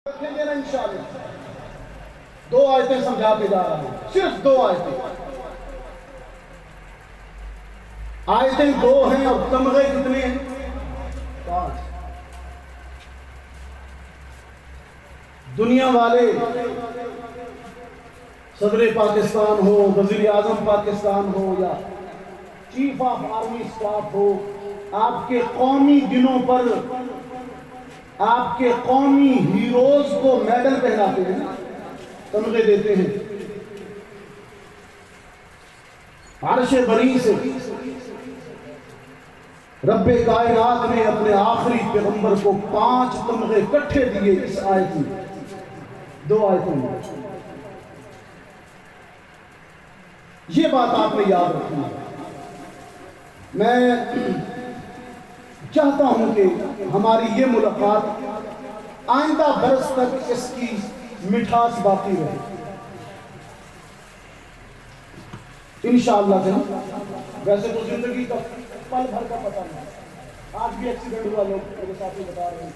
رکھیں گے نا انشاءاللہ. 2 آیتیں سمجھا کے جا رہا ہوں, صرف 2 آیتیں. آیتیں 2 ہیں اور تمغے کتنے ہیں؟ 5. دنیا والے صدر پاکستان ہو, وزیر اعظم پاکستان ہو یا چیف آف آرمی اسٹاف ہو, آپ کے قومی دنوں پر آپ کے قومی ہیروز کو میڈل پہناتے ہیں, تمغے دیتے ہیں. عرش بری سے رب کائنات نے اپنے آخری پیغمبر کو 5 تمغے اکٹھے دیے اس آیت میں, 2 آیتوں میں. یہ بات آپ نے یاد رکھنی ہے. میں چاہتا ہوں کہ ہماری یہ ملاقات آئندہ برس تک اس کی مٹھاس باقی رہے انشاءاللہ. ویسے تو زندگی کا پل بھر کا پتہ نہیں, آج بھی ایکسیڈنٹ ہوا, لوگ میرے ساتھی بتا رہے ہیں.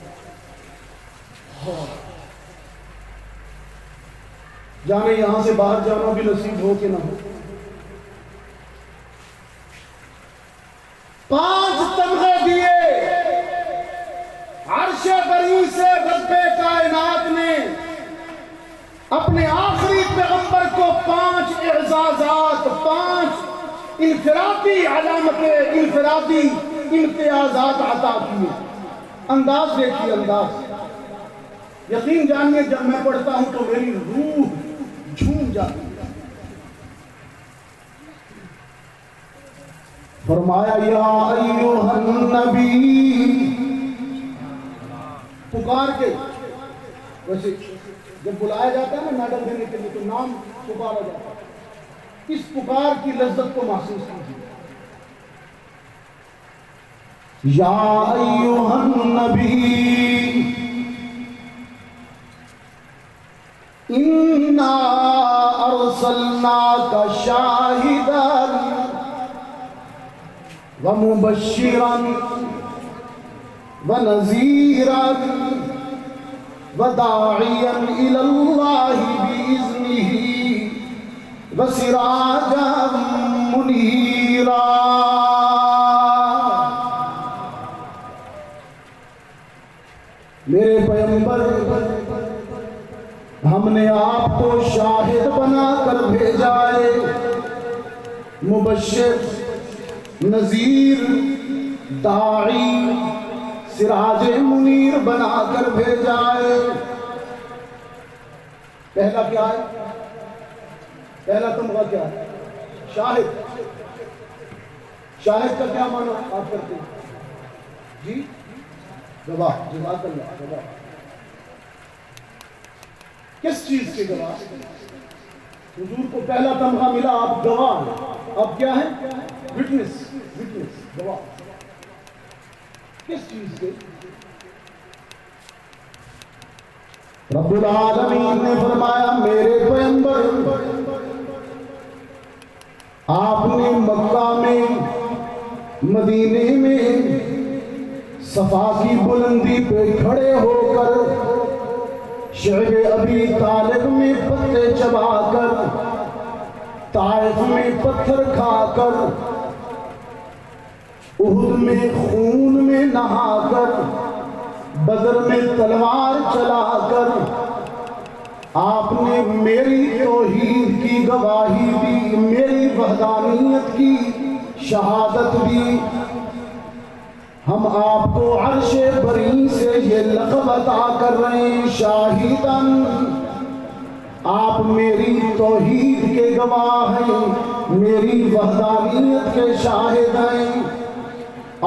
جانے یہاں سے باہر جانا بھی نصیب ہو کہ نہ ہو. 5 تمغے دیے عرش بری سے رب کائنات نے اپنے آخری پیغمبر کو 5 اعزازات, 5 انفرادی علامتیں, انفرادی امتیازات عطا کیے. انداز دیکھیے, انداز. یقین جانیے جب میں پڑھتا ہوں تو میری روح جھوم جاتی ہے. فرمایا یا ایوہ النبی, پکار کے. ویسے جب بلایا جاتا ہے نا میڈل دینے کے لیے تو نام پکارا جاتا ہے. اس پکار کی لذت کو محسوس کیجیے. یا ایوہ النبی انا ارسلناک شاہدا ومبشرا ونذیرا وداعیا الی اللہ بإذنہ وسراجا منیرا. میرے پیغمبر, ہم نے آپ کو شاہد بنا کر بھیجا ہے, مبشر, نذیر, داعی, سراج منیر بنا کر بھیجا ہے. پہلا کیا ہے؟ پہلا تمغہ کیا ہے؟ شاہد. شاہد کا کیا معنی آپ کرتے ہیں جی؟ گواہ. جزاک اللہ. گواہ کس چیز کے گواہ؟ حضور کو پہلا تمغہ ملا, آپ گواہ ہیں. اب کیا ہے؟ وٹنس. وٹنس, گواہ. کس چیز کے؟ رب العالمین نے فرمایا میرے پیغمبر, آپ نے مکہ میں, مدینے میں صفا کی بلندی پہ کھڑے ہو کر شعب ابی طالب میں پتے چبا کر, طائف میں پتھر کھا کر, احد میں خون میں نہا کر, بدر میں تلوار چلا کر آپ نے میری توحید کی گواہی دی, میری وحدانیت کی شہادت دی. ہم آپ کو عرش بری سے یہ لقب عطا کر رہے ہیں شاہداً. آپ میری توحید کے گواہ ہیں, میری وحدانیت کے شاہد ہیں.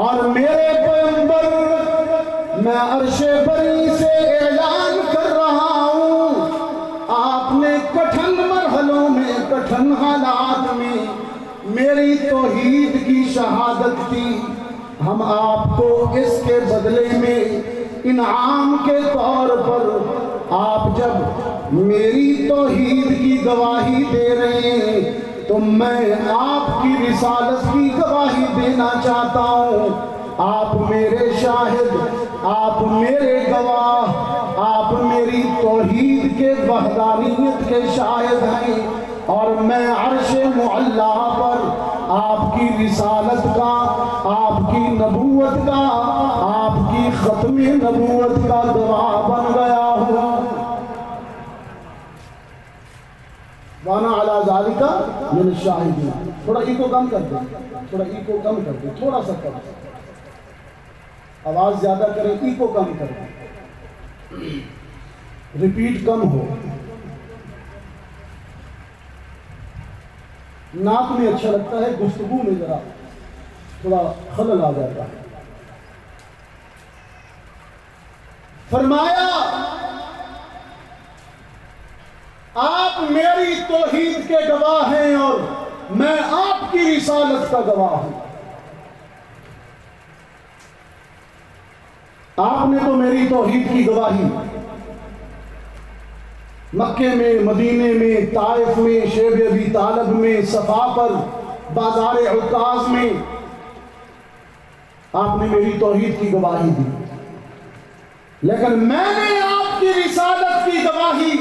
اور میرے پیغمبر, میں عرش بری سے اعلان کر رہا ہوں, آپ نے کٹھن مرحلوں میں, کٹھن حالات میں میری توحید کی شہادت دی. ہم آپ کو اس کے بدلے میں انعام کے طور پر, آپ جب میری توحید کی گواہی دے رہے ہیں تو میں آپ کی رسالت کی گواہی دینا چاہتا ہوں. آپ میرے شاہد, آپ میرے گواہ، آپ میری توحید کے وحدانیت کے شاہد ہیں، اور میں عرش معلیٰ پر آپ کی رسالت کا، آپ کی نبوت کا، آپ کی ختم نبوت کا گواہ بن گیا ہوں۔ وانا علی ذالک من الشاہدین۔ تھوڑا ایکو کم کر دیں، تھوڑا ایکو کم کر دیں، تھوڑا سا کم، آواز زیادہ کریں، ایکو کم کر دیں، ریپیٹ کم ہو، ناک میں اچھا لگتا ہے، گفتگو میں ذرا تھوڑا خلل آ جاتا ہے۔ فرمایا آپ میری توحید کے گواہ ہیں اور میں آپ کی رسالت کا گواہ ہوں۔ آپ نے تو میری توحید کی گواہی مکے میں، مدینے میں، طائف میں، شیب ابی طالب میں، صفا پر، بازار عکاظ میں آپ نے میری توحید کی گواہی دی، لیکن میں نے آپ کی رسالت کی گواہی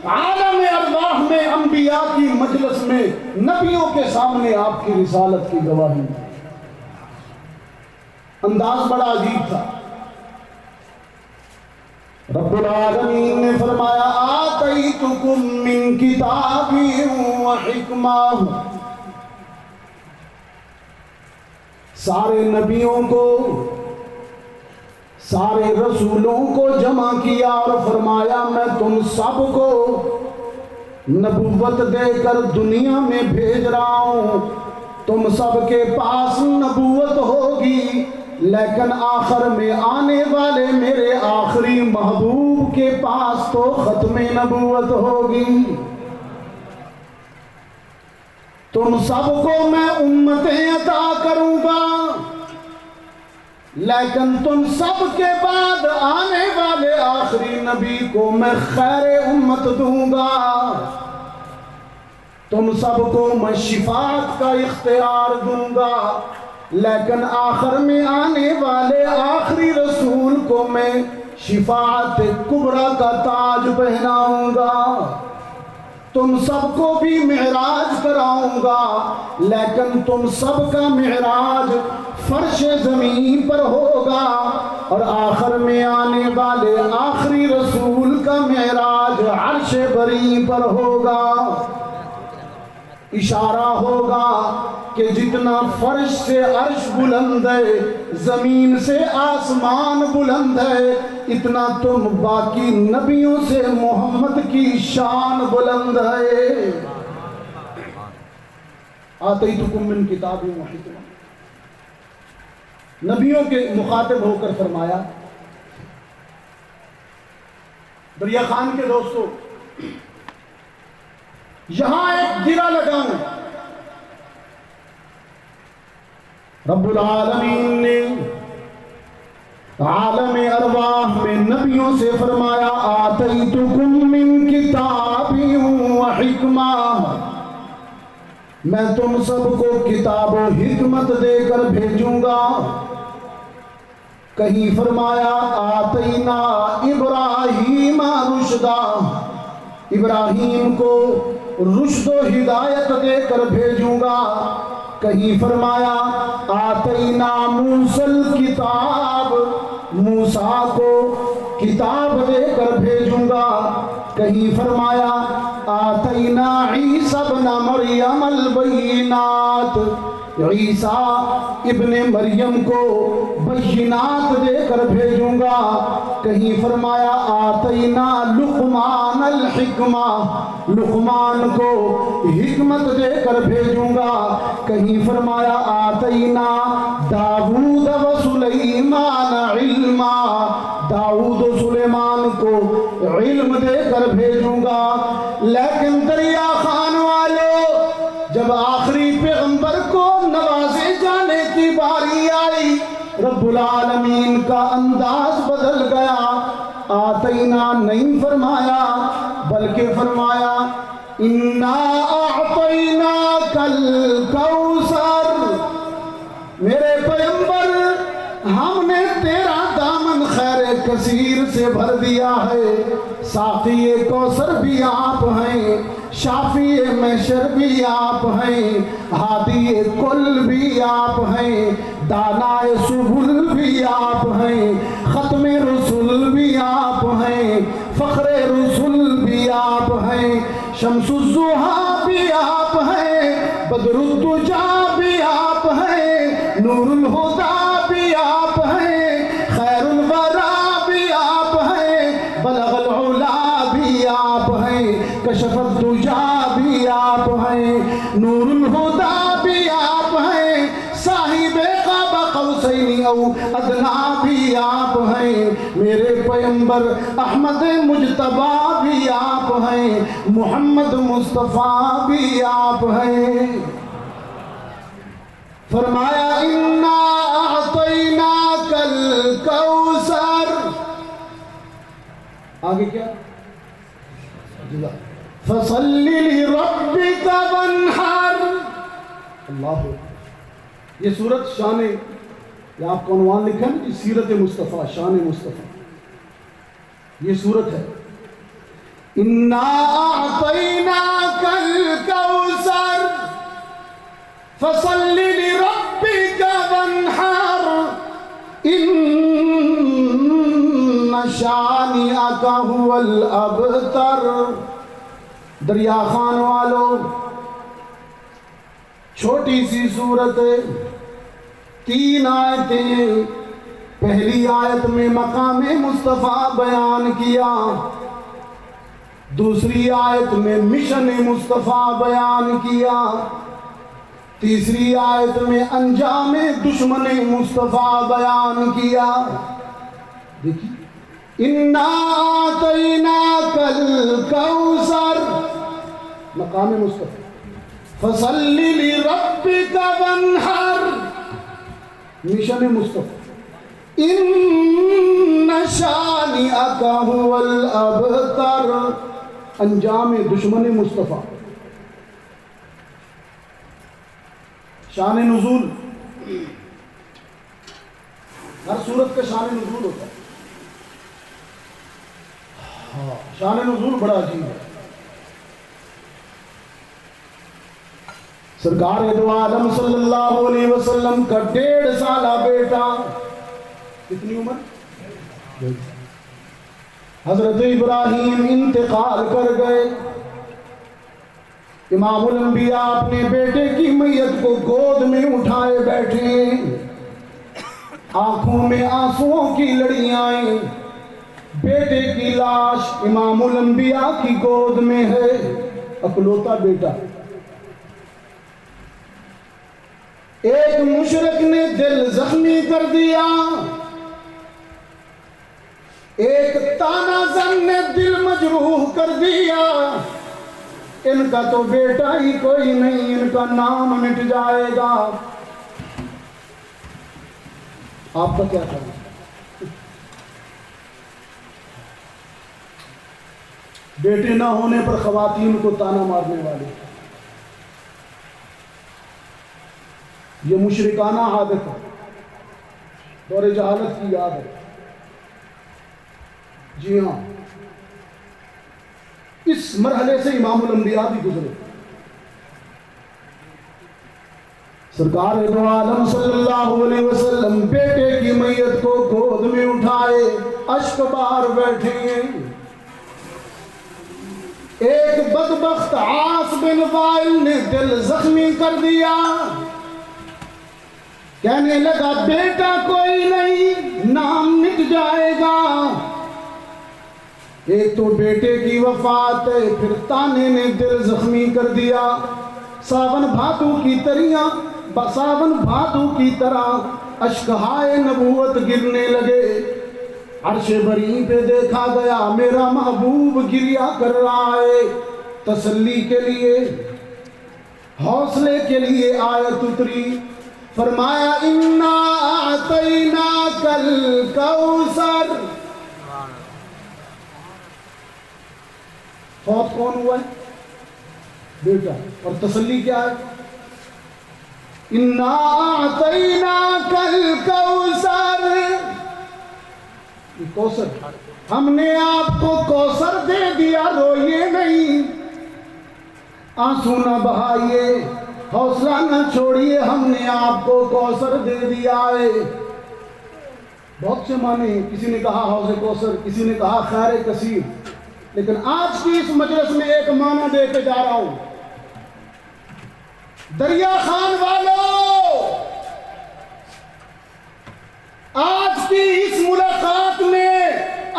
عالم ارواح میں، انبیاء کی مجلس میں، نبیوں کے سامنے آپ کی رسالت کی گواہی دی۔ انداز بڑا عجیب تھا۔ رب العالمین نے فرمایا آتیتکم من کتاب و حکمہ، سارے نبیوں کو، سارے رسولوں کو جمع کیا اور فرمایا میں تم سب کو نبوت دے کر دنیا میں بھیج رہا ہوں، تم سب کے پاس نبوت ہوگی، لیکن آخر میں آنے والے میرے آخری محبوب کے پاس تو ختم نبوت ہوگی۔ تم سب کو میں امتیں عطا کروں گا، لیکن تم سب کے بعد آنے والے آخری نبی کو میں خیر امت دوں گا، تم سب کو میں شفاعت کا اختیار دوں گا، لیکن آخر میں آنے والے آخری رسول کو میں شفاعت کبریٰ کا تاج پہناؤں گا، تم سب کو بھی معراج کراؤں گا، لیکن تم سب کا معراج فرش زمین پر ہوگا، اور آخر میں آنے والے آخری رسول کا معراج عرش بری پر ہوگا۔ اشارہ ہوگا کہ جتنا فرش سے عرش بلند ہے، زمین سے آسمان بلند ہے، اتنا تم باقی نبیوں سے محمد کی شان بلند ہے۔ آتیتکم من کتاب و حکمہ، نبیوں کے مخاطب ہو کر فرمایا۔ دریا خان کے دوستو، یہاں ایک گرہ لگاؤں، رب العالمین نے عالم ارواح میں نبیوں سے فرمایا آتیتکم من کتاب و حکمہ، میں تم سب کو کتاب و حکمت دے کر بھیجوں گا۔ کہیں فرمایا آتینا ابراہیم رشدا، ابراہیم کو رشد و ہدایت دے کر بھیجوں گا۔ کہیں فرمایا آتینا موسیٰ الکتاب، موسیٰ کو کتاب دے کر بھیجوں گا۔ کہیں فرمایا آتینا عیسیٰ ابن مریم البینات، عیسیٰ ابن مریم کو بینات دے کر بھیجوں گا۔ کہیں فرمایا آتینا لقمان الحکمہ، لقمان کو حکمت دے کر بھیجوں گا۔ کہیں فرمایا آتینا داؤد و سلیمان علما، داؤد و سلیمان کو علم دے کر بھیجوں گا۔ لیکن دریا خان والوں، جب آخری پیغمبر کو نوازے جانے کی باری آئی، رب العالمین کا انداز بدل گیا۔ آتینا نہیں فرمایا، بلکہ فرمایا انا اعطیناک الکوثر، میرے پیغمبر ہم نے تیرا دامن خیر بھر دیا ہے، ساقی کوثر بھی آپ ہیں، شافی محشر بھی آپ ہیں، ہادی کل بھی آپ ہیں، دانا سبل بھی آپ ہیں، ختم رسول بھی آپ ہیں، فخر رسول بھی آپ ہیں، شمس الضحیٰ بھی آپ ہیں، بدر الدجا بھی آپ ہیں، نور الہدیٰ بھی آپ ہیں، خیر الورا بھی آپ ہیں، بلغ العلا بھی آپ ہیں، کشف الدجا بھی آپ ہیں، نور الہدیٰ بھی آپ ہیں، صاحب قاب قوسین او ادنیٰ بھی آپ ہیں، میرے پیغمبر احمد مجتبیٰ بھی آپ ہیں، محمد مصطفیٰ بھی آپ ہیں۔ فرمایا اِنَّا أَعْطَيْنَاكَ الْكَوْثَرَ، آگے کیا؟ فَصَلِّ لِرَبِّكَ وَانْحَرْ۔ اللہ، یہ سورت شان، یہ آپ کو عنوان لکھا ہے، سیرت مصطفیٰ، شان مصطفیٰ، یہ سورت ہے۔ اِنَّا أَعْطَيْنَاكَ الْكَوْثَرَ فَصَلِّ لِرَبِّكَ وَانْحَرْ إِنَّ شَانِئَكَ هُوَ الْأَبْتَرُ۔ دریا خان والو، چھوٹی سی سورت ہے، 3 آیتیں، پہلی آیت میں مقام مصطفیٰ بیان کیا، دوسری آیت میں مشن مصطفیٰ بیان کیا، تیسری آیت میں انجام دشمن مصطفیٰ بیان کیا۔ دیکھیے، اِنَّا أَعْطَيْنَاكَ الْكَوْثَرَ، مقام مصطفیٰ، فَصَلِّ لِرَبِّكَ وَانْحَرْ، مشن مصطفیٰ، اِنَّ شَانِئَكَ هُوَ الْأَبْتَرُ، انجام دشمن مصطفیٰ۔ شان نزول، ہر صورت کا شان نزول ہوتا ہے۔ شان نزول بڑا عجیب ہے۔ سرکار دو عالم صلی اللہ علیہ وسلم کا 1.5 سالہ بیٹا، کتنی عمر؟ حضرت ابراہیم انتقال کر گئے، امام الانبیاء اپنے بیٹے کی میت کو گود میں اٹھائے بیٹھے، آنکھوں میں آنسوؤں کی لڑیاں آئیں، بیٹے کی لاش امام الانبیاء کی گود میں ہے، اکلوتا بیٹا۔ ایک مشرک نے دل زخمی کر دیا، ایک تانا زن نے دل مجروح کر دیا، ان کا تو بیٹا ہی کوئی نہیں، ان کا نام مٹ جائے گا۔ آپ کا کیا کرنا؟ بیٹے نہ ہونے پر خواتین کو تانا مارنے والے، یہ مشرکانہ عادت ہے، دور جہالت کی یاد ہے۔ جی ہاں، اس مرحلے سے امام الانبیاء بھی گزرے۔ سرکار دو عالم صلی اللہ علیہ وسلم بیٹے کی میت کو گود میں اٹھائے، اشک بار بیٹھے ہیں۔ ایک بدبخت عاص بن وائل نے دل زخمی کر دیا، کہنے لگا بیٹا کوئی نہیں، نام مٹ جائے گا۔ ایک تو بیٹے کی وفات ہے، پھر تانے نے دل زخمی کر دیا۔ ساون بھادو کی طرح اشکہائے نبوت گرنے لگے۔ عرش بری پہ دیکھا گیا، میرا محبوب گریا کر رہا ہے۔ تسلی کے لیے، حوصلے کے لیے آیت اتری، فرمایا اِنَّا أَعْطَيْنَاكَ الْكَوْثَرَ۔ فوت کون ہوا ہے؟ بیٹا۔ اور تسلی کیا ہے؟ اِنَّا أَعْطَيْنَاكَ الْكَوْثَرَ کوثر، ہم نے آپ کو کوثر دے دیا، روئیے نہیں، آنسو نہ بہائیے، حوصلہ نہ چھوڑیے، ہم نے آپ کو کوثر دے دیا ہے۔ بہت سے معنی، کسی نے کہا حوض کوثر، کسی نے کہا خیر کثیر، لیکن آج کی اس مجلس میں ایک معنی دے کے جا رہا ہوں۔ دریا خان والوں، آج کی اس ملاقات میں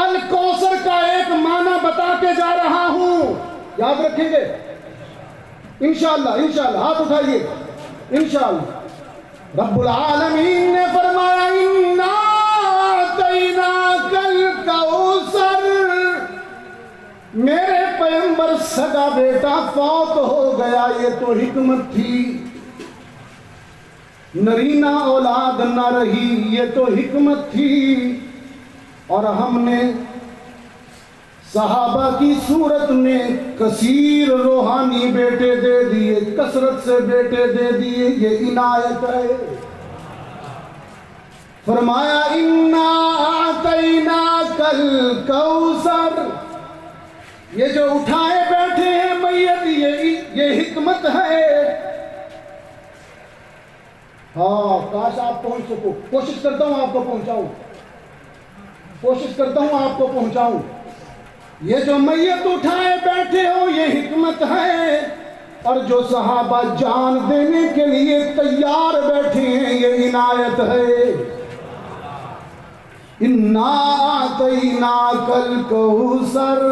الکوثر کا ایک معنی بتا کے جا رہا ہوں، یاد رکھیں گے انشاءاللہ، انشاءاللہ، ہاتھ اٹھائیے، انشاءاللہ۔ رب العالمین نے فرمایا اِنَّا أَعْطَيْنَاكَ الْكَوْثَرَ، میرے پیغمبر سگا بیٹا فوت ہو گیا، یہ تو حکمت تھی، نرینہ اولاد نہ رہی، یہ تو حکمت تھی، اور ہم نے صحابہ کی صورت میں کثیر روحانی بیٹے دے دیے، کثرت سے بیٹے دے دیے، یہ عنایت ہے۔ فرمایا اِنَّا أَعْطَيْنَاكَ الْكَوْثَرَ، یہ جو اٹھائے بیٹھے ہیں میت، یہ حکمت ہے۔ ہاں کاش آپ پہنچ سکو، کوشش کرتا ہوں آپ کو پہنچاؤں، کوشش کرتا ہوں آپ کو پہنچاؤں۔ یہ جو میت اٹھائے بیٹھے ہو یہ حکمت ہے، اور جو صحابہ جان دینے کے لیے تیار بیٹھے ہیں یہ عنایت ہے۔ اِنَّا أَعْطَيْنَاكَ الْكَوْثَرَ،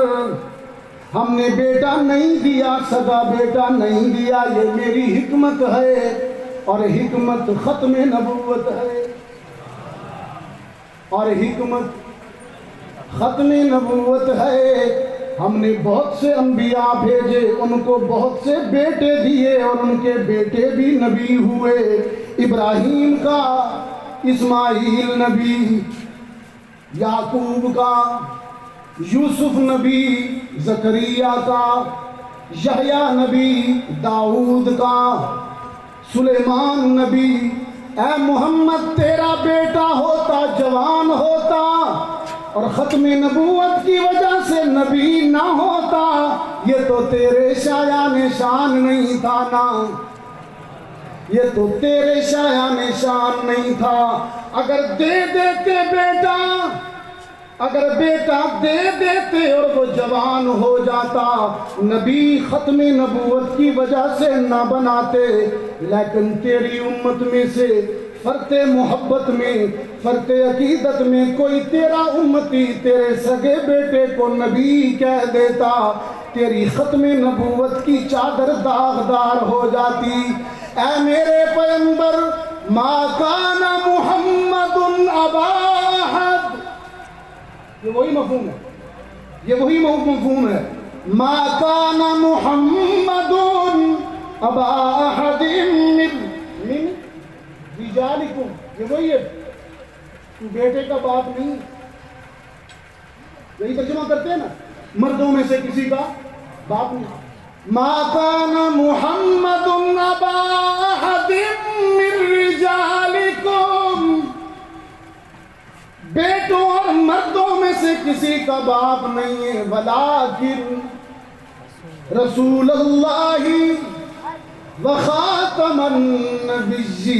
ہم نے بیٹا نہیں دیا، سگا بیٹا نہیں دیا، یہ میری حکمت ہے، اور حکمت ختم نبوت ہے، اور حکمت ختم نبوت ہے۔ ہم نے بہت سے انبیاء بھیجے، ان کو بہت سے بیٹے دیے، اور ان کے بیٹے بھی نبی ہوئے، ابراہیم کا، اسماعیل نبی، یعقوب کا، یوسف نبی، زکریا کا، یحییٰ نبی، داؤد کا، سلیمان نبی۔ اے محمد تیرا بیٹا ہوتا، جوان ہوتا، اور ختم نبوت کی وجہ سے نبی نہ ہوتا، یہ تو تیرے شایان شان نہیں تھا نا، یہ تو تیرے شایان شان نہیں تھا۔ اگر دے دیتے بیٹا، اگر بیٹا دے دیتے اور وہ جوان ہو جاتا، نبی ختم نبوت کی وجہ سے نہ بناتے، لیکن تیری امت میں سے فرط محبت میں، فرط عقیدت میں کوئی تیرا امتی تیرے سگے بیٹے کو نبی کہہ دیتا، تیری ختم نبوت کی چادر داغدار ہو جاتی۔ اے میرے پیغمبر، ما کان محمد ابا احد، یہ وہی مفہوم ہے، یہ وہی مفہوم ہے، ما کان محمد ابا احد من رجالکم، یہ وہی ہے، تو بیٹے کا باپ نہیں، یہی ترجمہ کرتے ہیں نا، مردوں میں سے کسی کا باپ نہیں۔ ما کان محمد ابا احد من رجالکم، بیٹوں اور مردوں میں سے کسی کا باپ نہیں ہے، ولیکن رسول اللہ وخاتم النبیین،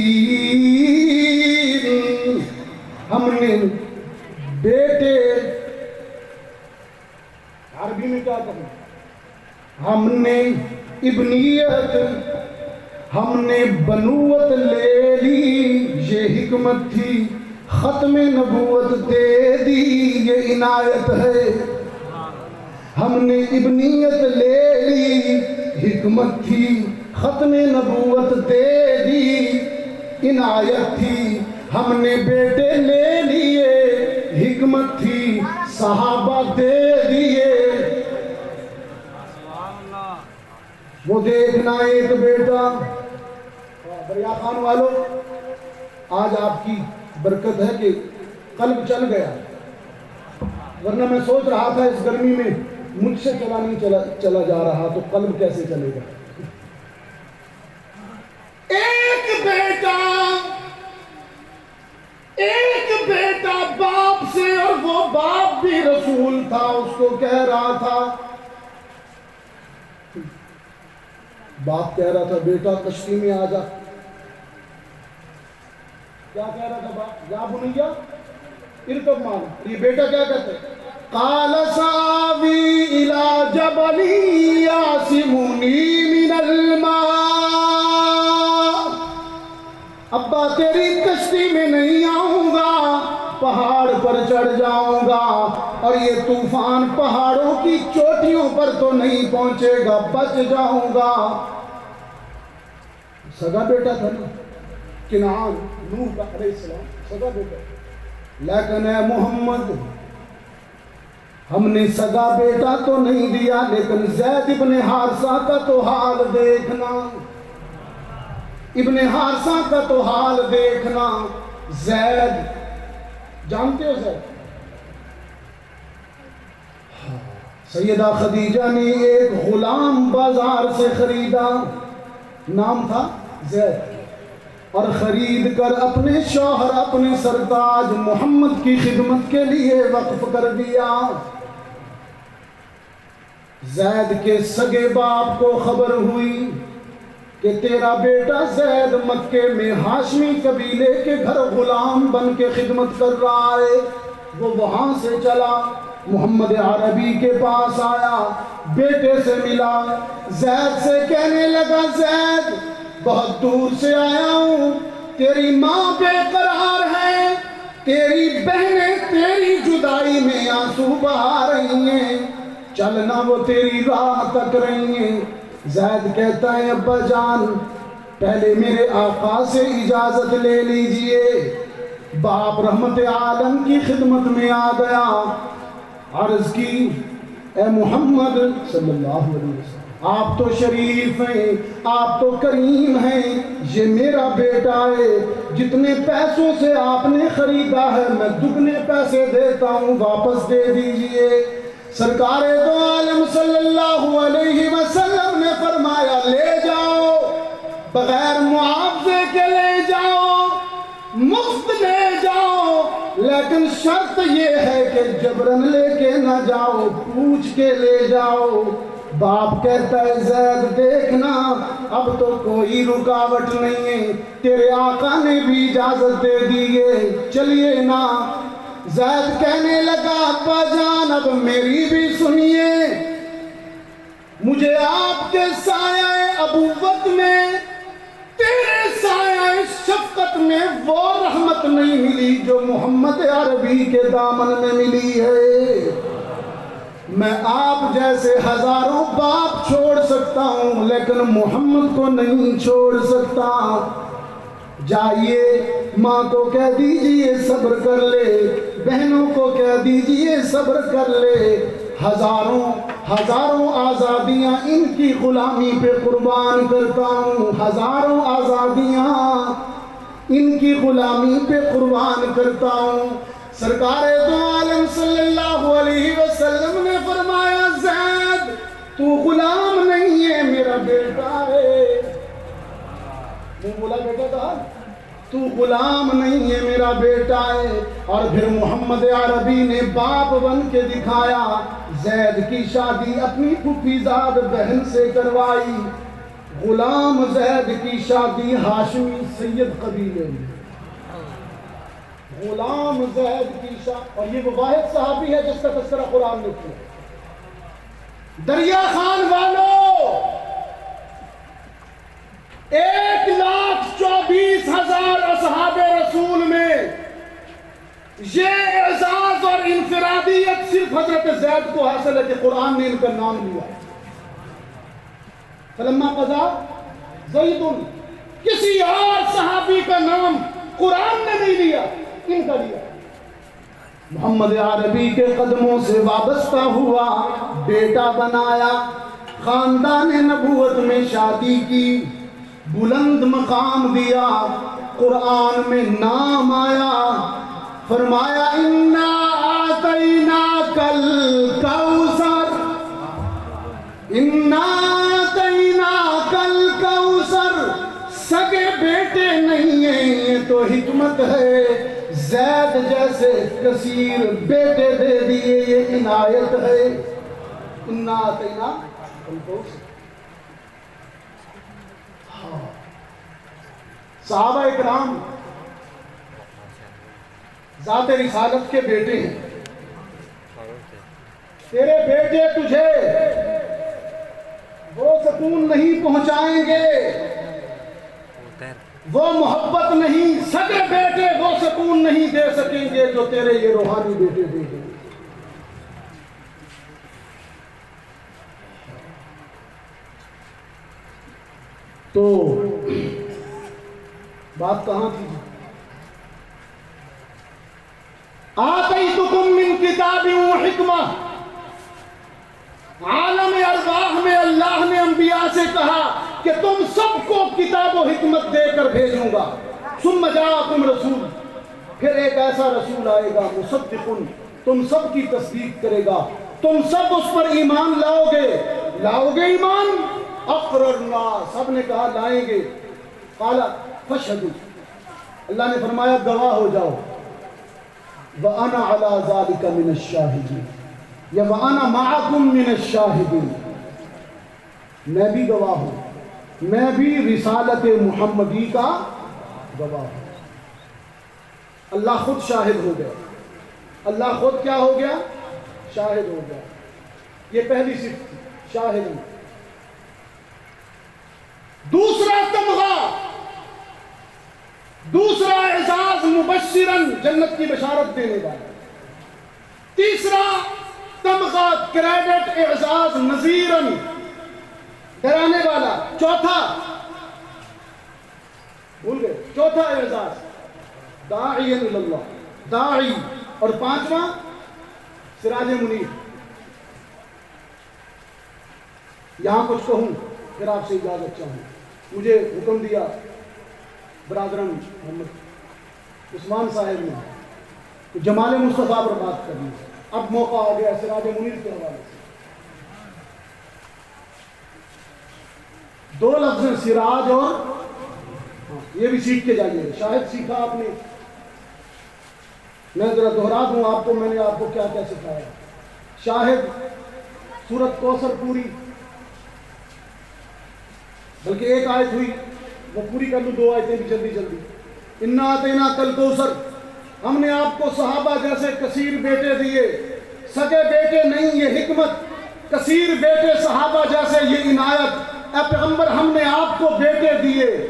ہم نے بیٹے، عربی میں کیا کہوں، ہم نے ابنیت، ہم نے بنوت لے لی، یہ حکمت تھی، ختم نبوت دے دی، یہ عنایت ہے۔ ہم نے ابنیت لے لی، حکمت تھی، ختم نبوت دے دی، عنایت تھی۔ ہم نے بیٹے لے لیے، حکمت تھی، صحابہ دے دیے۔ وہ دیکھنا ایک بیٹا، دریا خان والوں، آج آپ کی برکت ہے کہ قلب چل گیا، ورنہ میں سوچ رہا تھا اس گرمی میں مجھ سے چلا نہیں چلا جا رہا تو قلب کیسے چلے گا۔ ایک بیٹا ایک بیٹا باپ سے، اور وہ باپ بھی رسول تھا، اس کو کہہ رہا تھا، باپ کہہ رہا تھا بیٹا کشتی میں آ جا. کیا کہہ رہا تھا باپ؟ یا بنیا ارکب معانا. یہ بیٹا کیا کہتا ہے؟ قال ساوی الی جبل یعصمنی من الماء. ابا تیری کشتی میں نہیں آؤں گا، پہاڑ پر چڑھ جاؤں گا، اور یہ طوفان پہاڑوں کی چوٹیوں پر تو نہیں پہنچے گا، بچ جاؤں گا. سگا بیٹا تھا نا کنعان، نوح کا علیہ السلام سگا بیٹا. لیکن اے محمد، ہم نے سگا بیٹا تو نہیں دیا، لیکن زید ابن حارثہ کا تو حال دیکھنا، ابن حارثہ کا تو حال دیکھنا. زید جانتے ہو زید؟ سیدہ خدیجہ نے ایک غلام بازار سے خریدا، نام تھا زید، اور خرید کر اپنے شوہر اپنے سرتاج محمد کی خدمت کے لیے وقف کر دیا. زید کے سگے باپ کو خبر ہوئی کہ تیرا بیٹا زید مکے میں ہاشمی قبیلے کے گھر غلام بن کے خدمت کر رہا ہے. وہ وہاں سے چلا، محمد عربی کے پاس آیا، بیٹے سے ملا، زید سے کہنے لگا زید بہت دور سے آیا ہوں، تیری ماں بے قرار ہے، تیری بہنیں تیری جدائی میں آنسو بہا رہی ہیں، چلنا وہ تیری راہ تک رہی ہیں. زید کہتا ہے ابا جان پہلے میرے آقا سے اجازت لے لیجئے. باپ رحمت عالم کی خدمت میں آ گیا، عرض کی اے محمد صلی اللہ علیہ وسلم، آپ تو شریف ہیں، آپ تو کریم ہیں، یہ میرا بیٹا ہے، جتنے پیسوں سے آپ نے خریدا ہے میں دگنے پیسے دیتا ہوں، واپس دے دیجئے. سرکار دو عالم صلی اللہ علیہ وسلم نے فرمایا لے جاؤ، بغیر معاوضے کے لے جاؤ، مفت لے جاؤ، لیکن شرط یہ ہے کہ جبرن لے کے نہ جاؤ، پوچھ کے لے جاؤ. باپ کہتا ہے زید دیکھنا اب تو کوئی رکاوٹ نہیں ہے، تیرے آقا نے بھی اجازت دے دی ہے، چلیے نا. زید کہنے لگا ابا جان اب میری بھی سنیے، مجھے آپ کے سایہ ابوت میں، تیرے سایہ شفقت میں وہ رحمت نہیں ملی جو محمد عربی کے دامن میں ملی ہے. میں آپ جیسے ہزاروں باپ چھوڑ سکتا ہوں لیکن محمد کو نہیں چھوڑ سکتا. جائیے ماں کو کہہ دیجئے صبر کر لے، بہنوں کو کہہ دیجئے صبر کر لے، ہزاروں آزادیاں ان کی غلامی پہ قربان کرتا ہوں، ہزاروں آزادیاں ان کی غلامی پہ قربان کرتا ہوں. سرکار دو عالم صلی اللہ علیہ وسلم نے فرمایا زید تو غلام نہیں ہے میرا بیٹا ہے. وہ بولا بیٹا تھا، تو غلام نہیں ہے میرا بیٹا ہے. اور پھر محمد عربی نے باپ بن کے دکھایا، زید کی شادی اپنی پھوپھی زاد بہن سے کروائی، غلام زید کی شادی ہاشمی سید قبیلے میں، غلام زید کی شادی. اور یہ وہ واحد صحابی ہے جس کا تذکرہ قرآن نے کیا. دریا خان والوں 1,24,000 اصحاب رسول میں یہ اعزاز اور انفرادیت صرف حضرت زید کو حاصل ہے کہ قرآن نے ان کا نام لیا. فلما قضا زید، کسی اور صحابی کا نام قرآن نے نہیں لیا، ان کا لیا. محمد عربی کے قدموں سے وابستہ ہوا، بیٹا بنایا، خاندان نبوت میں شادی کی، بلند مقام دیا، قرآن میں نام آیا، فرمایا انا آتیناک الکوثر، انا آتیناک الکوثر. سگے بیٹے نہیں ہیں، یہ تو حکمت ہے. زید جیسے کثیر بیٹے دے دیے، یہ عنایت ہے۔ انا اعطینا الکوثر۔ صحابہ اکرام ذات رسالت کے بیٹے ہیں، تیرے بیٹے تجھے وہ سکون نہیں پہنچائیں گے، وہ محبت نہیں، سگے بیٹے وہ سکون نہیں دے سکیں گے جو تیرے یہ روحانی بیٹے دے گے۔ تو بات کہاں تھی؟ آتیتکم من کتاب و حکمہ، عالم ارواح میں اللہ نے انبیاء سے کہا کہ تم سب کو کتاب و حکمت دے کر بھیجوں گا۔ ثم جاءکم رسول، پھر ایک ایسا رسول آئے گا مصدق، تم سب کی تصدیق کرے گا، تم سب اس پر ایمان لاؤ گے ایمان؟ اقررنا، سب نے کہا لائیں گے۔ قال فاشهدوا، اللہ نے فرمایا گواہ ہو جاؤ۔ وَأَنَا عَلَى ذَلِكَ مِنَ الشَّاهِدِينَ، یا وَأَنَا مَعَكُمْ مِنَ الشَّاهِدِينَ، میں بھی گواہ ہوں، میں بھی رسالت محمدی کا گواہ ہوں۔ اللہ خود شاہد ہو گیا، اللہ خود کیا ہو گیا؟ شاہد ہو گیا۔ یہ پہلی صفت تھی، شاہد۔ دوسرا تمغہ، دوسرا اعزاز مبشرن، جنت کی بشارت دینے والا۔ تیسرا تمغہ، کریڈٹ، اعزاز نذیرن، ڈرانے والا۔ چوتھا بھول گئے، چوتھا اعزاز داعی اللہ، داعی۔ اور پانچواں سراج منیر۔ یہاں کچھ کہوں پھر آپ سے اجازت چاہوں۔ مجھے حکم دیا برادران محمد عثمان صاحب نے کہ جمال مصطفیٰ پر بات کرنی ہے۔ اب موقع آ گیا سراج منیر کے حوالے سے۔ دو لفظ ہیں، سراج اور یہ بھی سیکھ کے جائیے، شاید سیکھا آپ نے، میں ذرا دہرا دوں آپ کو، میں نے آپ کو کیا کیا سکھایا۔ شاہد سورت کوثر پوری، بلکہ ایک آیت ہوئی وہ پوری کر لوں، دو آیتیں بھی جلدی۔ انا اعطیناک الکوثر، ہم نے آپ کو صحابہ جیسے کثیر بیٹے دیے، سگے بیٹے نہیں، یہ حکمت، کثیر بیٹے صحابہ جیسے یہ عنایت۔ اے پیغمبر ہم نے آپ کو بیٹے دیے،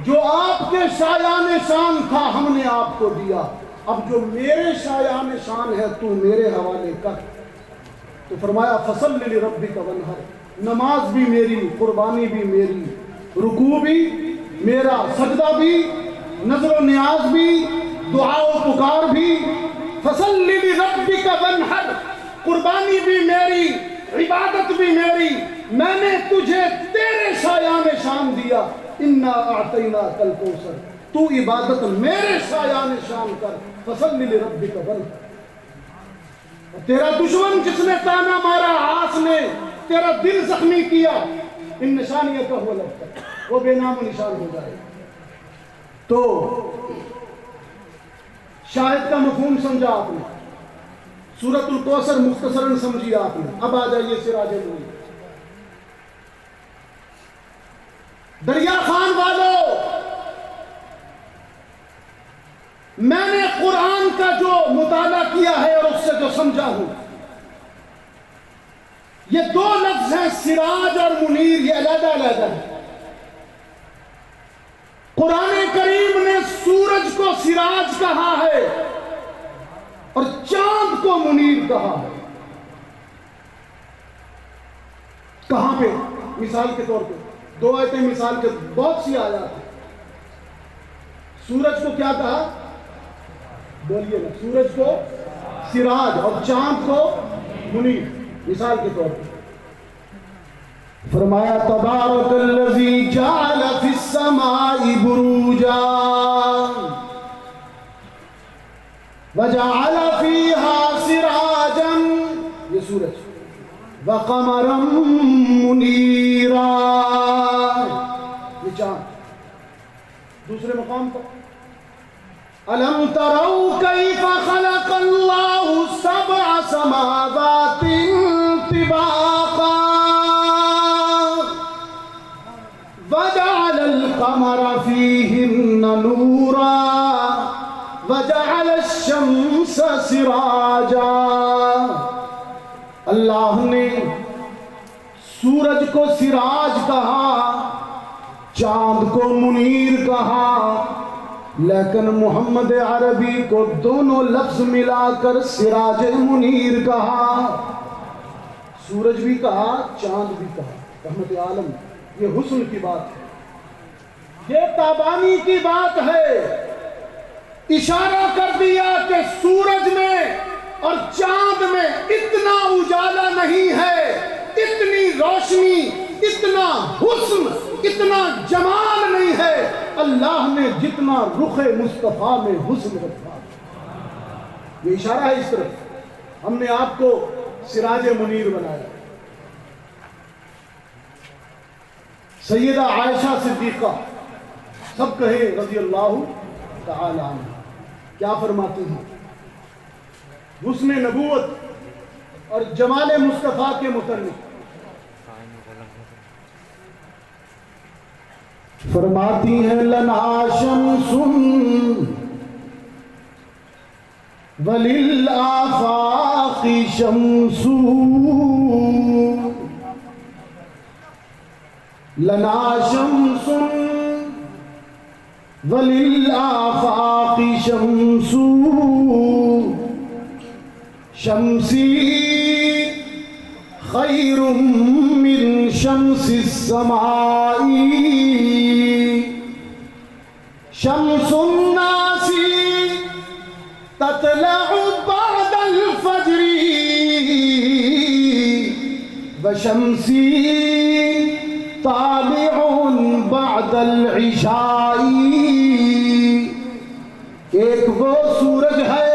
جو آپ کے شایان شان تھا ہم نے آپ کو دیا، اب جو میرے شایان شان ہے تو میرے حوالے کر۔ تو فرمایا فصلی لربک وانحر، نماز بھی میری، قربانی بھی میری، رکوع بھی میرا، سجدہ بھی، نظر و نیاز بھی، دعا و پکار بھی۔ فصلی لربک وانحر، قربانی بھی میری، عبادت بھی میری، میں نے تجھے تیرے شایان شان دیا۔ انا اعطیناک الکوثر، تو عبادت میرے شایان شان کر۔ فصلی لربک وانحر۔ تیرا دشمن جس نے تانا مارا، عاص نے تیرا دل زخمی کیا، ان نشانیت هو الابتر، وہ بے نام و نشان ہو جائے۔ تو شاہد کا مفہوم سمجھا آپ نے، سورۃ الکوثر مختصراً سمجھی آپ نے۔ اب آ جائیے سراج منیر۔ دریا خان والو، میں نے قرآن کا جو مطالعہ کیا ہے اور اس سے جو سمجھا ہوں، یہ دو لفظ ہیں سراج اور منیر، یہ علیحدہ علیحدہ ہے۔ قرآن کریم نے سورج کو سراج کہا ہے اور چاند کو منیر کہا ہے۔ کہاں پہ؟ مثال کے طور پہ دو آیتیں مثال کے، بہت سی آیات ہیں۔ سورج کو کیا کہا؟ بولیے نا، سورج کو سراج اور چاند کو منیر، مثال کے طور پر فرمایا تبارک الذی جعل فی السماء بروجا وجعل فیہا سراجا، یہ سورج، وقمرا منیرا، یہ چاند۔ دوسرے مقام پر الم تروا کیف خلق اللہ سبع سماوات طباقا وجعل القمر فیہن نورا وجعل الشمس سراجا. اللہ نے سورج کو سراج کہا، چاند کو منیر کہا، لیکن محمد عربی کو دونوں لفظ ملا کر سراج منیر کہا. سورج بھی کہا، چاند بھی کہا. رحمت عالم، یہ حسن کی بات ہے، یہ تابانی کی بات ہے. اشارہ کر دیا کہ سورج میں اور چاند میں اتنا اجالا نہیں ہے، اتنی روشنی، اتنا حسن، اتنا جمال نہیں ہے. اللہ نے جتنا رخ مصطفیٰ میں حسن رکھا. یہ اشارہ ہے اس طرف. ہم نے آپ کو سراج منیر بنایا. سیدہ عائشہ صدیقہ، سب کہیں رضی اللہ تعالی عنہ، کیا فرماتی ہیں حسن نبوت اور جمال مصطفیٰ کے متعلق؟ فرماتی ہیں لنا شمس وللآفاق شمس، لنا شمس وللآفاق شمس، شمسی خیر من شمس السماء، شمس الناس تطلع بعد الفجر، وشمسی طالع بعد العشاء. ایک وہ سورج ہے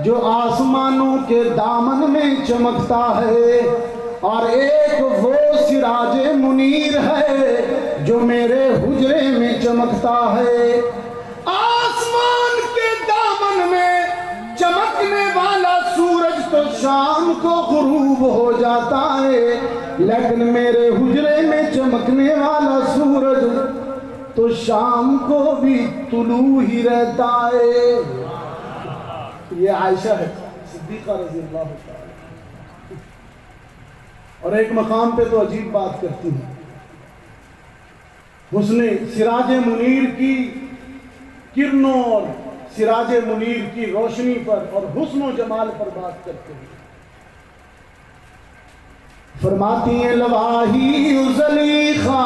جو آسمانوں کے دامن میں چمکتا ہے، اور ایک وہ سراج منیر ہے جو میرے حجرے میں چمکتا ہے. آسمان کے دامن میں چمکنے والا سورج تو شام کو غروب ہو جاتا ہے، لیکن میرے حجرے میں چمکنے والا سورج تو شام کو بھی طلوع ہی رہتا ہے. یہ عائشہ ہے صدیقہ رضی اللہ تعالی. اور ایک مقام پہ تو عجیب بات کرتی ہیں، حسن سراج منیر کی کرنوں اور سراج منیر کی روشنی پر اور حسن و جمال پر بات کرتے ہیں. فرماتی ہیں لواہی زلیخا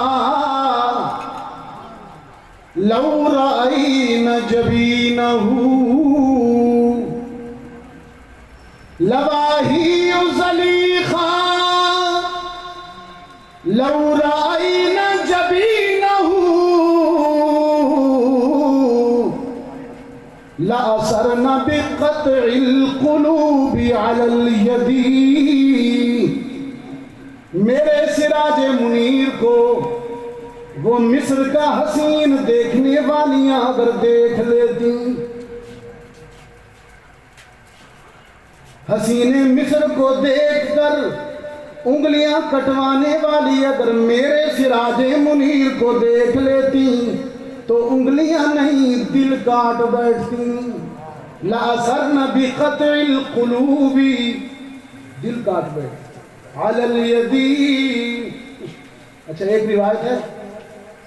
لو رأین جبینہ، لواہی زلیخا لو رأین جبینہ، لأثرن بقطع القلوب علی الید. میرے سراج منیر کو وہ مصر کا حسین دیکھنے والیاں اگر دیکھ لیتی، حسین مصر کو دیکھ کر انگلیاں کٹوانے والی اگر میرے سراج منیر کو دیکھ لیتی تو انگلیاں نہیں دل کاٹ بیٹھتی. لأثرن بقطع القلوب، دل کاٹ بیٹھتی. علی الیدی. اچھا ایک روایت ہے،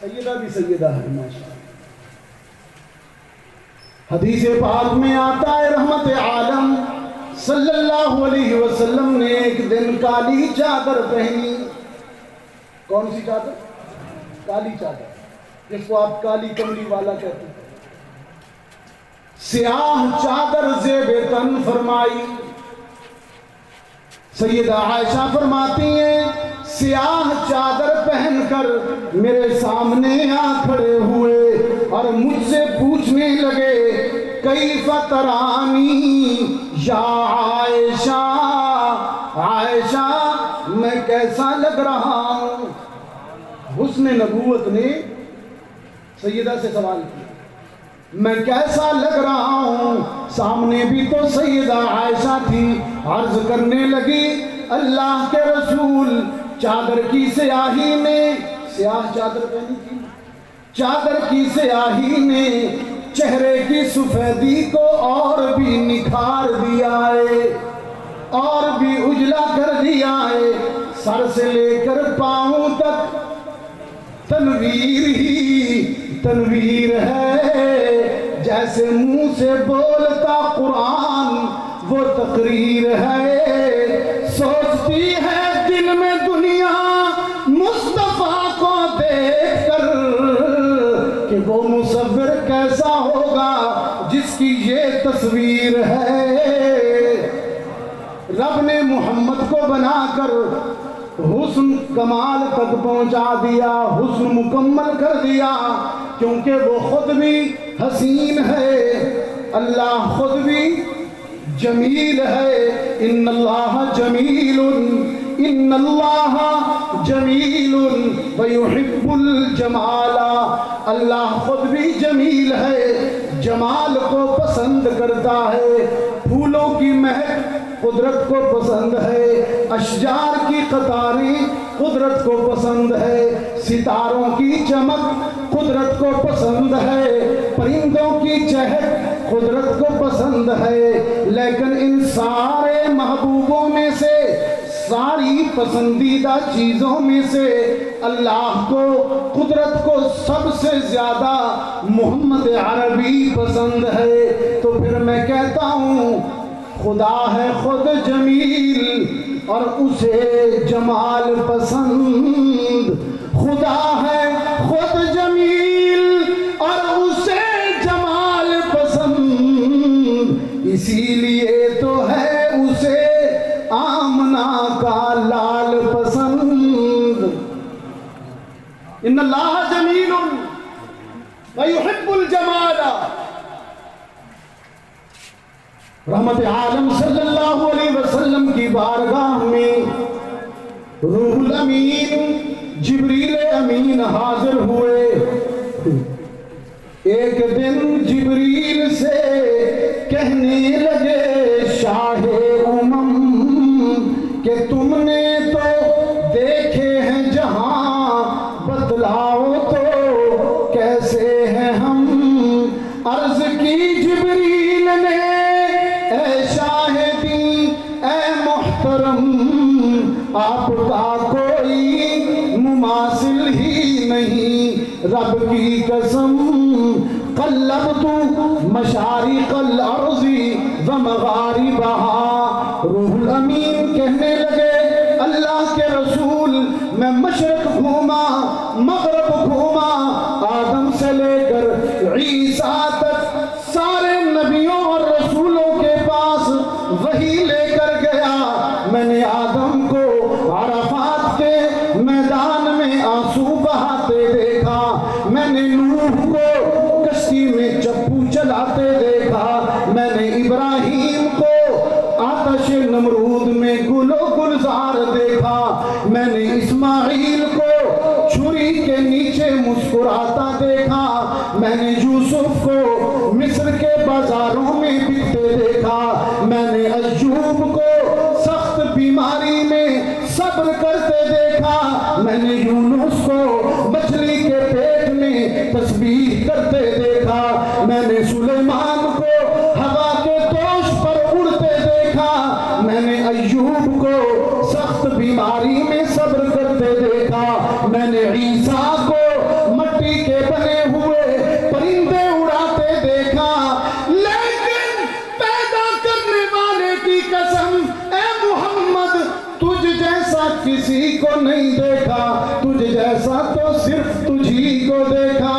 سیدہ بھی سیدہ ہے ماشاءاللہ، حدیث پاک میں آتا ہے رحمت عالم صلی اللہ علیہ وسلم نے ایک دن کالی چادر پہنی. کون سی چادر؟ کالی چادر، جس کو آپ کالی کملی والا کہتے ہیں. سیاہ چادر زیب تن فرمائی. سیدہ عائشہ فرماتی ہیں سیاہ چادر پہن کر میرے سامنے آ کھڑے ہوئے اور مجھ سے پوچھنے لگے کیف ترانی یا عائشہ، عائشہ میں کیسا لگ رہا ہوں. حسن نبوت نے سیدہ سے سوال کیا میں کیسا لگ رہا ہوں؟ سامنے بھی تو سیدہ عائشہ تھی، عرض کرنے لگی اللہ کے رسول چادر کی سیاہی نے، سیاہ چادر پہنی تھی، چادر کی سیاہی نے چہرے کی سفیدی کو اور بھی نکھار دیا ہے، اور بھی اجلا کر دیا ہے، سر سے لے کر پاؤں تک تنویر ہی تنویر ہے، جیسے منہ سے بولتا قرآن وہ تقریر ہے، سوچتی ہے دل میں دنیا مصطفیٰ کو دیکھ کر کہ وہ مصور کیسا ہوگا جس کی یہ تصویر ہے۔ رب نے محمد کو بنا کر حسن کمال تک پہنچا دیا، حسن مکمل کر دیا، کیونکہ وہ خود بھی حسین ہے، اللہ خود بھی جمیل ہے۔ ان اللہ جمیل ان اللہ جمیل ویحب الجمال، اللہ خود بھی جمیل ہے، جمال کو پسند کرتا ہے۔ پھولوں کی مہک قدرت کو پسند ہے، اشجار کی قطاریں قدرت کو پسند ہے، ستاروں کی چمک قدرت کو پسند ہے، پرندوں کی چہک قدرت کو پسند ہے، لیکن ان سارے محبوبوں میں سے، ساری پسندیدہ چیزوں میں سے اللہ کو، قدرت کو سب سے زیادہ محمد عربی پسند ہے۔ تو پھر میں کہتا ہوں خدا ہے خود جمیل اور اسے جمال پسند، خدا ہے خود جمیل اور اسے جمال پسند، اسی لیے تو ہے اسے آمنہ کا لال پسند۔ ان اللہ جمیل ویحب الجمال۔ رحمت عالم صلی اللہ علیہ وسلم کی بارگاہ میں روح الامین جبریل امین حاضر ہوئے۔ ایک دن جبریل سے کہنے لگے شاہ کہ تم نے تو دیکھے ہیں جہاں، بتلاؤ تو کیسے ہیں ہم؟ عرض کی جبریل نے اے شاہدی اے محترم، آپ کا کوئی مماثل ہی نہیں، رب کی قسم قلبت مشارق الارض ومغاربہا۔ روح الامین کہنے لگے اللہ کے رسول میں مشرق گھوما، مغرب گھوما، آدم سے لے کر عیسیٰ تک سارے نبیوں اور رسولوں کے پاس وہی لے کر گیا۔ میں نے آدم کو عرفات کے میدان میں آنسو بہاتے دیکھا، میں نے نوح کو کشتی میں چپو چلاتے دیکھا، میں نے ابراہیم کو آتش نمرود میں گل و گلزار دیکھا، میں نے اسماعیل کو چھری کے نیچے مسکراتا دیکھا، میں نے یوسف کو مصر کے بازاروں میں بکتے دیکھا، میں نے ایوب کو سخت بیماری میں صبر کرتے دیکھا، میں نے یونس کو مچھلی کے پیٹ میں تسبیح کرتے دیکھا، میں نے سلیمان کو ہوا کے توش پر اڑتے دیکھا، میں نے ایوب کو سخت بیماری میں صبر کرتے دیکھا، میں نے عیسیٰ کو مٹی کے بنے ہوئے پرندے اڑاتے دیکھا، لیکن پیدا کرنے والے کی قسم اے محمد تجھ جیسا کسی کو نہیں دیکھا، تجھ جیسا تو صرف تجھی کو دیکھا۔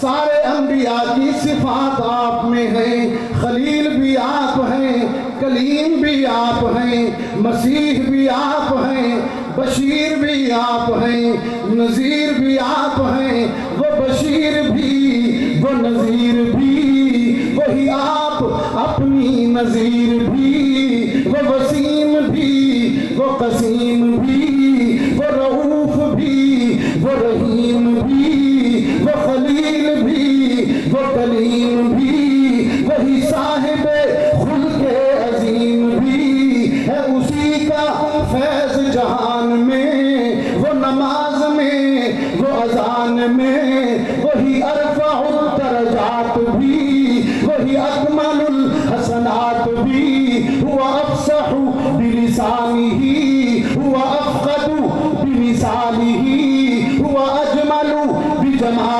سارے انبیاء کی صفات آپ میں ہیں، خلیل بھی آپ ہیں، کلیم بھی آپ ہیں، مسیح بھی آپ ہیں، بشیر بھی آپ ہیں، نذیر بھی آپ ہیں، وہ بشیر بھی وہ نذیر بھی، وہی آپ اپنی نذیر بھی، وہ وسیم بھی وہ قسیم بھی، وہ رؤوف بھی وہ رحیم بھی، وہ خلیل بھی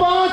5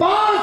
5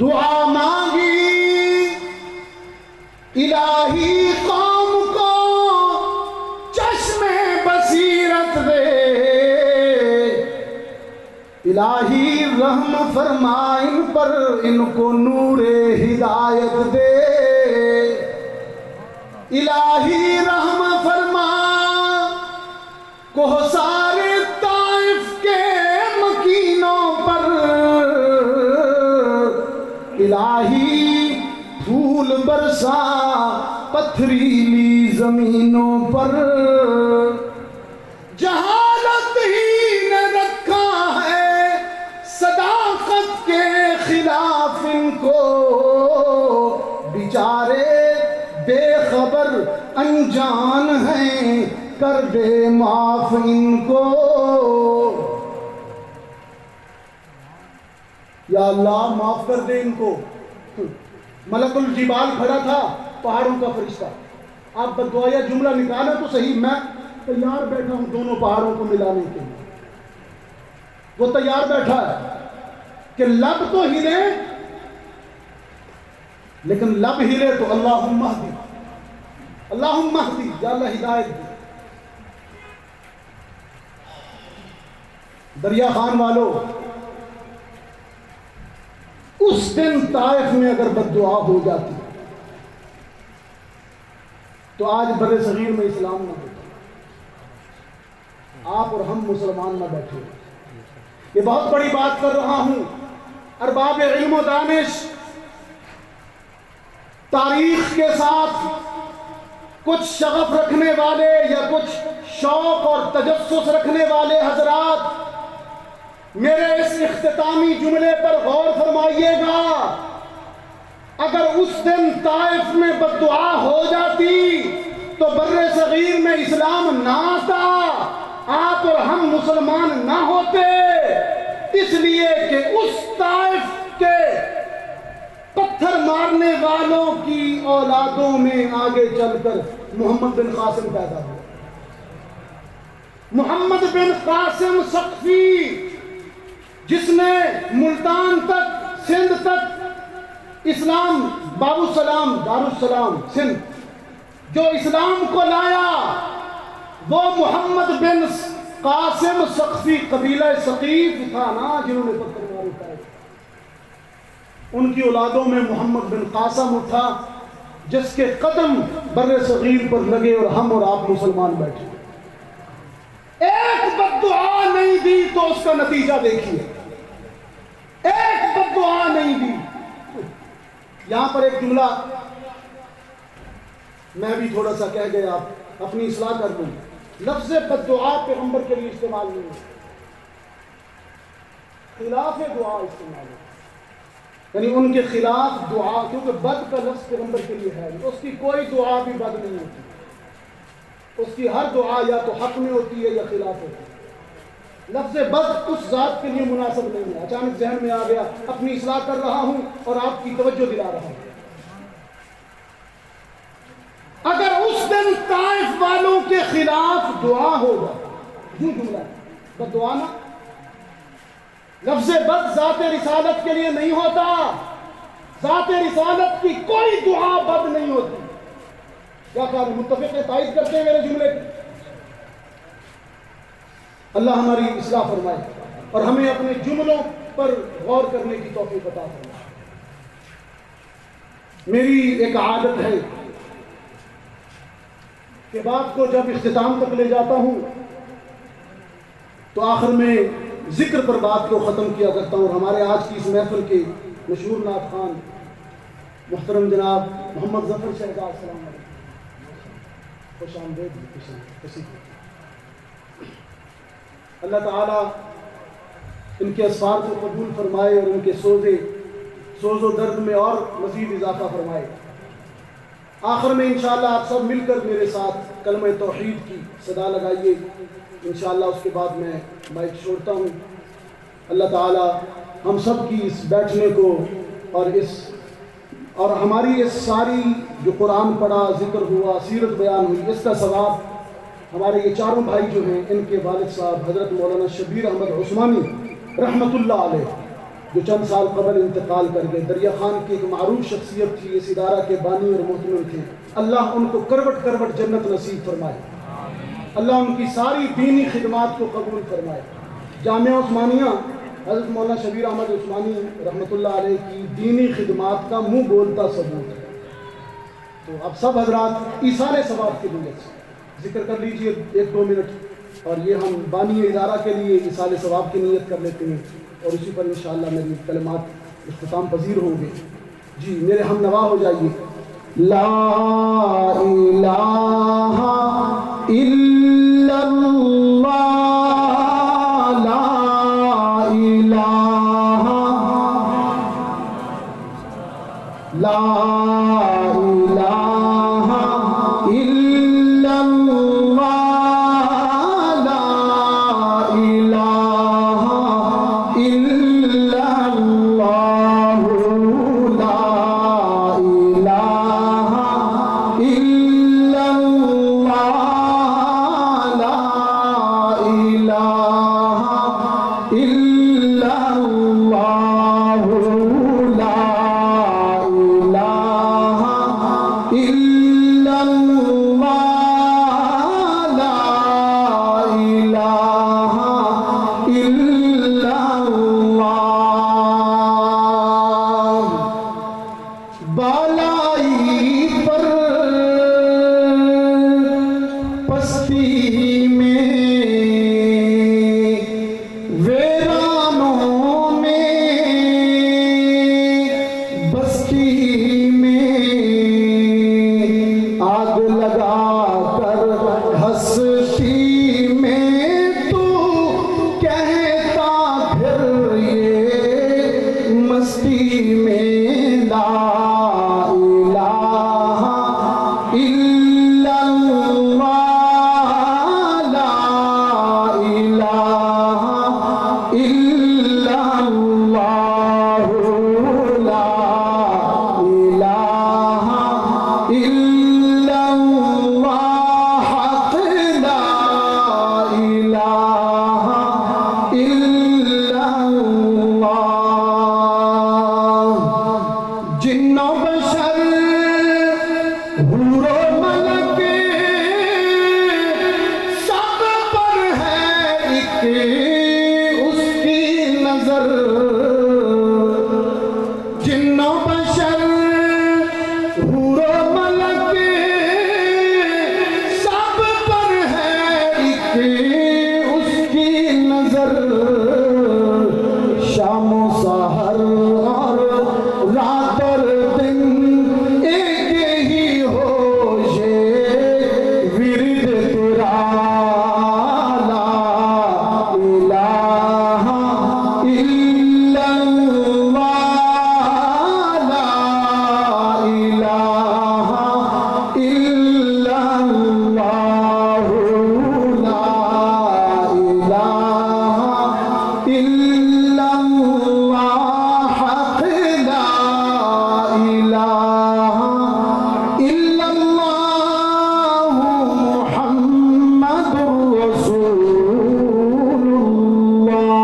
دعا مانگی الہی قوم کو چشم بصیرت دے، الہی رحم فرما ان پر، ان کو نور ہدایت دے، الہی رحم فرما کوہسار طائف کے مکینوں پر، الہی پھول برسا پتھریلی زمینوں پر، جہالت ہی نے رکھا ہے صداقت کے خلاف ان کو، بیچارے بے خبر انجان ہیں، کر دے معاف ان کو۔ یا اللہ معاف کر دے ان کو۔ ملک الجبال کھڑا تھا، پہاڑوں کا فرشتہ، آپ بددعائیہ جملہ نکالا تو صحیح، میں تیار بیٹھا ہوں دونوں پہاڑوں کو ملانے کے لیے، وہ تیار بیٹھا ہے کہ لب تو ہلے، لیکن لب ہلے تو اللہم اہدی، اللہم اہدی، یا اللہ ہدایت دی۔ دریا خان والو، اس دن طائف میں اگر بددعا ہو جاتی تو آج بر صغیر میں اسلام نہ ہوتا، آپ اور ہم مسلمان نہ بیٹھے۔ یہ بہت بڑی بات کر رہا ہوں، ارباب علم و دانش تاریخ کے ساتھ کچھ شغف رکھنے والے یا کچھ شوق اور تجسس رکھنے والے حضرات میرے اس اختتامی جملے پر غور فرمائیے گا۔ اگر اس دن طائف میں بددعا ہو جاتی تو بر صغیر میں اسلام نہ آتا، آپ اور ہم مسلمان نہ ہوتے، اس لیے کہ اس طائف کے پتھر مارنے والوں کی اولادوں میں آگے چل کر محمد بن قاسم پیدا ہوا۔ محمد بن قاسم ثقفی، جس نے ملتان تک، سندھ تک اسلام، باب السلام، دارالسلام سندھ، جو اسلام کو لایا، وہ محمد بن قاسم ثقفی، قبیلہ ثقیف تھا نا جنہوں نے پتھر مارے تھے، ان کی اولادوں میں محمد بن قاسم تھا، جس کے قدم بر صغیر پر لگے اور ہم اور آپ مسلمان بیٹھے۔ ایک بددعا نہیں دی تو اس کا نتیجہ دیکھیے، ایک بددعا نہیں دی۔ یہاں پر ایک جملہ میں بھی تھوڑا سا کہہ گیا، اپنی اصلاح کر دوں۔ لفظ بددعا پیغمبر کے لیے استعمال نہیں ہے، خلاف دعا استعمال ہے، یعنی ان کے خلاف دعا، کیونکہ بد کا لفظ پیغمبر کے لیے ہے، اس کی کوئی دعا بھی بد نہیں ہوتی، اس کی ہر دعا یا تو حق میں ہوتی ہے یا خلاف ہوتی ہے۔ لفظ بد اس ذات کے لیے مناسب نہیں ہے۔ اچانک ذہن میں آ گیا، اپنی اصلاح کر رہا ہوں اور آپ کی توجہ دلا رہا ہوں۔ اگر اس دن طائف والوں کے خلاف دعا ہوگا، یوں جملہ ہے، بد دعا نہ، لفظ بد ذات رسالت کے لیے نہیں ہوتا، ذات رسالت کی کوئی دعا بد نہیں ہوتی۔ کیا کہا، متفق تائید کرتے ہیں میرے جملے کی؟ اللہ ہماری اصلاح فرمائے اور ہمیں اپنے جملوں پر غور کرنے کی توفیق عطا فرمائے۔ میری ایک عادت ہے کہ بات کو جب اختتام تک لے جاتا ہوں تو آخر میں ذکر پر بات کو ختم کیا کرتا ہوں، اور ہمارے آج کی اس محفل کے مشہور نعت خوان محترم جناب محمد ظفر شہزاد، السلام علیکم، خوش آمدید۔ اللہ تعالیٰ ان کے اسفار کو قبول فرمائے اور ان کے سوز و درد میں اور مزید اضافہ فرمائے۔ آخر میں انشاءاللہ آپ سب مل کر میرے ساتھ کلمہ توحید کی صدا لگائیے، انشاءاللہ اس کے بعد میں مائک چھوڑتا ہوں۔ اللہ تعالیٰ ہم سب کی اس بیٹھنے کو اور ہماری اس ساری جو قرآن پڑھا، ذکر ہوا، سیرت بیان ہوئی، اس کا ثواب ہمارے یہ چاروں بھائی جو ہیں، ان کے والد صاحب حضرت مولانا شبیر احمد عثمانی رحمت اللہ علیہ، جو چند سال قبل انتقال کر گئے. دریا خان کی ایک معروف شخصیت تھی، اس ادارہ کے بانی اور محتمم تھے. اللہ ان کو کروٹ کروٹ جنت نصیب فرمائے. اللہ ان کی ساری دینی خدمات کو قبول فرمائے. جامعہ عثمانیہ حضرت مولانا شبیر احمد عثمانی رحمۃ اللہ علیہ کی دینی خدمات کا منہ بولتا ثبوت ہے. تو اب سب حضرات ایثار ثواب کی نیت سے ذکر کر لیجئے 1-2 منٹ، اور یہ ہم بانی ادارہ کے لیے ایثار ثواب کی نیت کر لیتے ہیں، اور اسی پر انشاءاللہ میری کلمات اختتام پذیر ہوں گے. جی میرے ہم نوا ہو جائیے. لا الہ الا اللہ، لا الہ، لا الہ الا اللہ، لا الہ الا اللہ، لا الہ الا اللہ، لا الہ الا اللہ، لا الہ الا اللہ، لا الہ الا اللہ. بالائی پر پستی میں ویرانوں میں بستی میں آگ لگا کر ہستی میں تو کہتا پھر یہ مستی میں لا الہ الا اللہ، لا الہ الا اللہ، لا الہ الا اللہ، حق لا الہ الا اللہ. جن و بشر حور و ملک سب پر ہے ایک اس کی نظر. جن و بشر حور و ملک سب پر ہے ایک اس کی نظر. شام و سحر اور رات اور دن ایک ہی ہو یہ ورد تیرا. لا الہ الا اللہ، لا الہ الا اللہ، لا الہ الا اللہ، حق لا الہ الا اللہ، محمد رسول اللہ.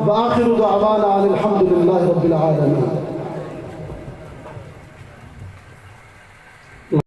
وآخر دعوانا الحمد للہ رب العالمین.